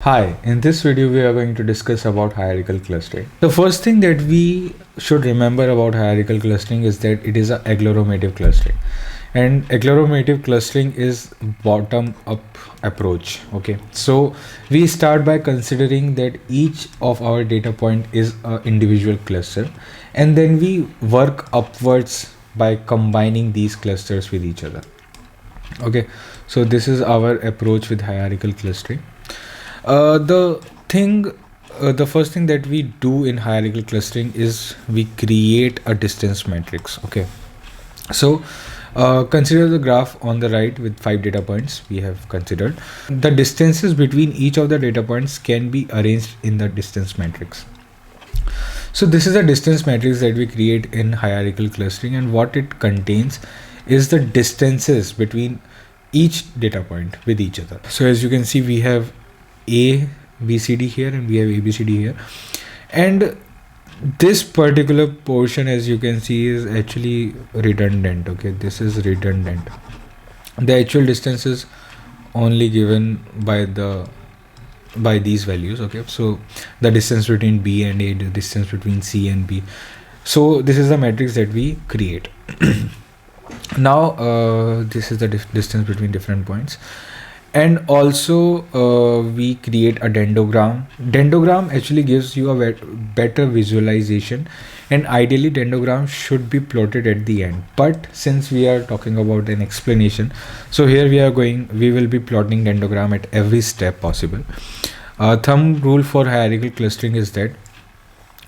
Hi, in this video we are going to discuss about hierarchical clustering. The first thing that we should remember about hierarchical clustering is that it is an agglomerative clustering, and agglomerative clustering is bottom up approach. Okay, so we start by considering that each of our data point is an individual cluster, and then we work upwards by combining these clusters with each other. Okay, so this is our approach with hierarchical clustering. The thing, the first thing that we do in hierarchical clustering is we create a distance matrix. Okay, so consider the graph on the right with 5 data points we have considered. The distances between each of the data points can be arranged in the distance matrix. So this is a distance matrix that we create in hierarchical clustering, and what it contains is the distances between each data point with each other. So as you can see, we have a B C D here and we have A B C D here, and this particular portion, as you can see, is actually redundant. Okay, this is redundant. The actual distance is only given by these values. Okay, so the distance between B and A, the distance between C and B. So this is the matrix that we create. Now this is the distance between different points, and also we create a dendrogram. Dendrogram actually gives you a better visualization, and ideally dendrogram should be plotted at the end, but since we are talking about an explanation, so here we will be plotting dendrogram at every step possible. Thumb rule for hierarchical clustering is that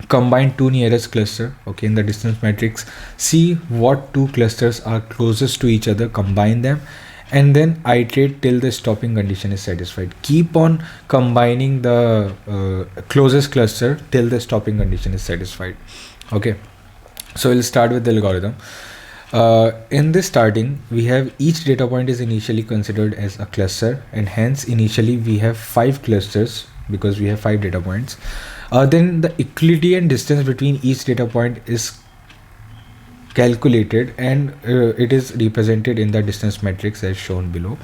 combine two nearest cluster. Okay, in the distance matrix, see what two clusters are closest to each other, combine them, and then iterate till the stopping condition is satisfied. Keep on combining the closest cluster till the stopping condition is satisfied. Okay, so we'll start with the algorithm. In this starting, we have each data point is initially considered as a cluster, and hence initially we have 5 clusters because we have 5 data points. Then the Euclidean distance between each data point is calculated, and it is represented in the distance matrix as shown below.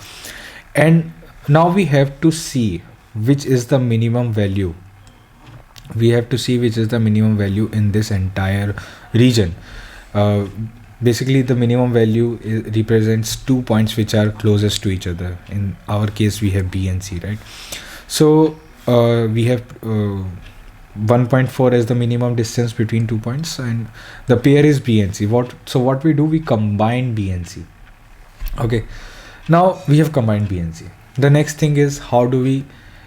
And now we have to see which is the minimum value. We have to see which is the minimum value in this entire region. Basically the minimum value represents 2 points which are closest to each other. In our case we have B and C, right? So we have 1.4 as the minimum distance between 2 points, and the pair is B and C. What we do, we combine B and C. Okay, now we have combined B and C. The next thing is, how do we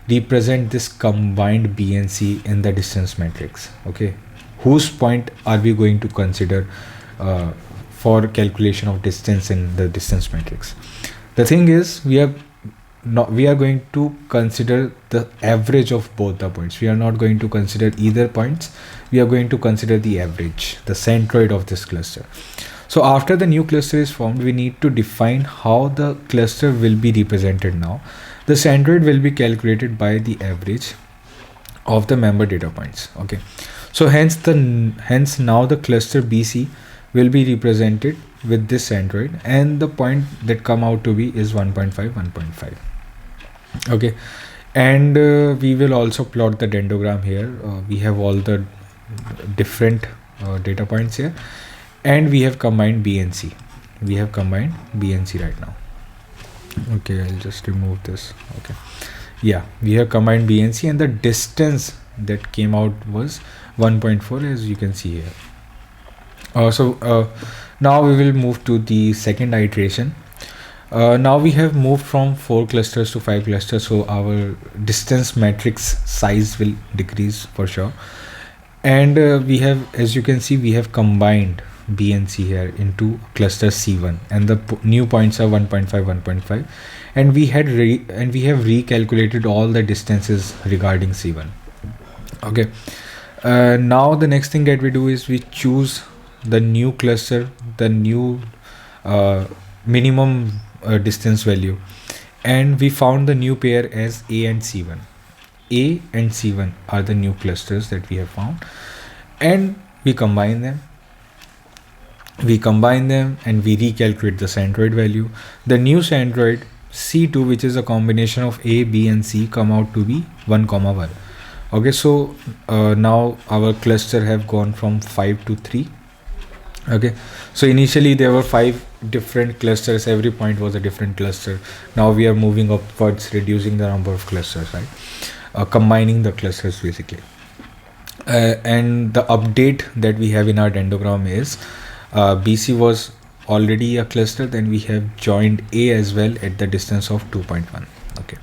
represent this combined B and C in the distance matrix? Okay, whose point are we going to consider for calculation of distance in the distance matrix? The thing is, we are going to consider the average of both the points. We are not going to consider either points. We are going to consider the average, the centroid of this cluster. So after the new cluster is formed, we need to define how the cluster will be represented. Now the centroid will be calculated by the average of the member data points. Okay, so hence now the cluster BC will be represented with this centroid, and the point that come out to be is 1.5. Okay, and we will also plot the dendrogram here. We have all the different data points here, and we have combined B and C. We have combined B and C right now. Okay, I'll just remove this. Okay, yeah, we have combined B and C, and the distance that came out was 1.4, as you can see here. Now we will move to the second iteration. Now we have moved from 4 clusters to 5 clusters, so our distance matrix size will decrease for sure. And we have, as you can see, we have combined B and C here into cluster C1, and the new points are 1.5, and we have recalculated all the distances regarding C1. Okay, now the next thing that we do is we choose the new cluster, the new minimum distance value, and we found the new pair as A and C1. A and C1 are the new clusters that we have found, and we combine them and we recalculate the centroid value. The new centroid C2, which is a combination of A, B and C, come out to be 1 comma 1. Okay, so now our cluster have gone from 5 to 3. Okay, so initially there were 5 different clusters, every point was a different cluster. Now we are moving upwards, reducing the number of clusters, right? Combining the clusters basically. And the update that we have in our dendrogram is BC was already a cluster, then we have joined A as well at the distance of 2.1. Okay,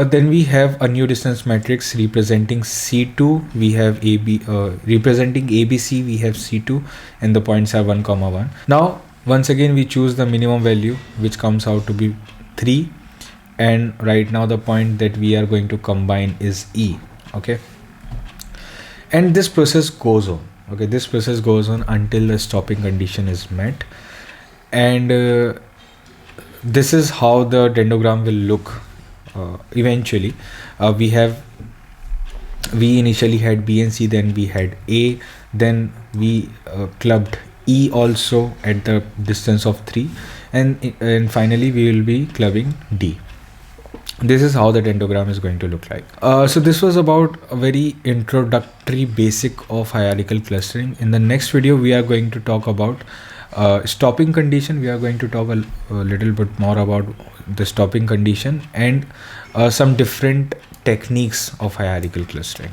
then we have a new distance matrix representing C2. We have AB representing ABC. We have C2, and the points are 1 comma 1. Now once again we choose the minimum value, which comes out to be 3, and right now the point that we are going to combine is E. Okay, and this process goes on. Okay, this process goes on until the stopping condition is met, and this is how the dendrogram will look. Eventually we initially had B and C, then we had A, then we clubbed E also at the distance of 3, and finally we will be clubbing D. This is how the dendrogram is going to look like. So this was about a very introductory basic of hierarchical clustering. In the next video we are going to talk about stopping condition. We are going to talk a little bit more about the stopping condition and some different techniques of hierarchical clustering.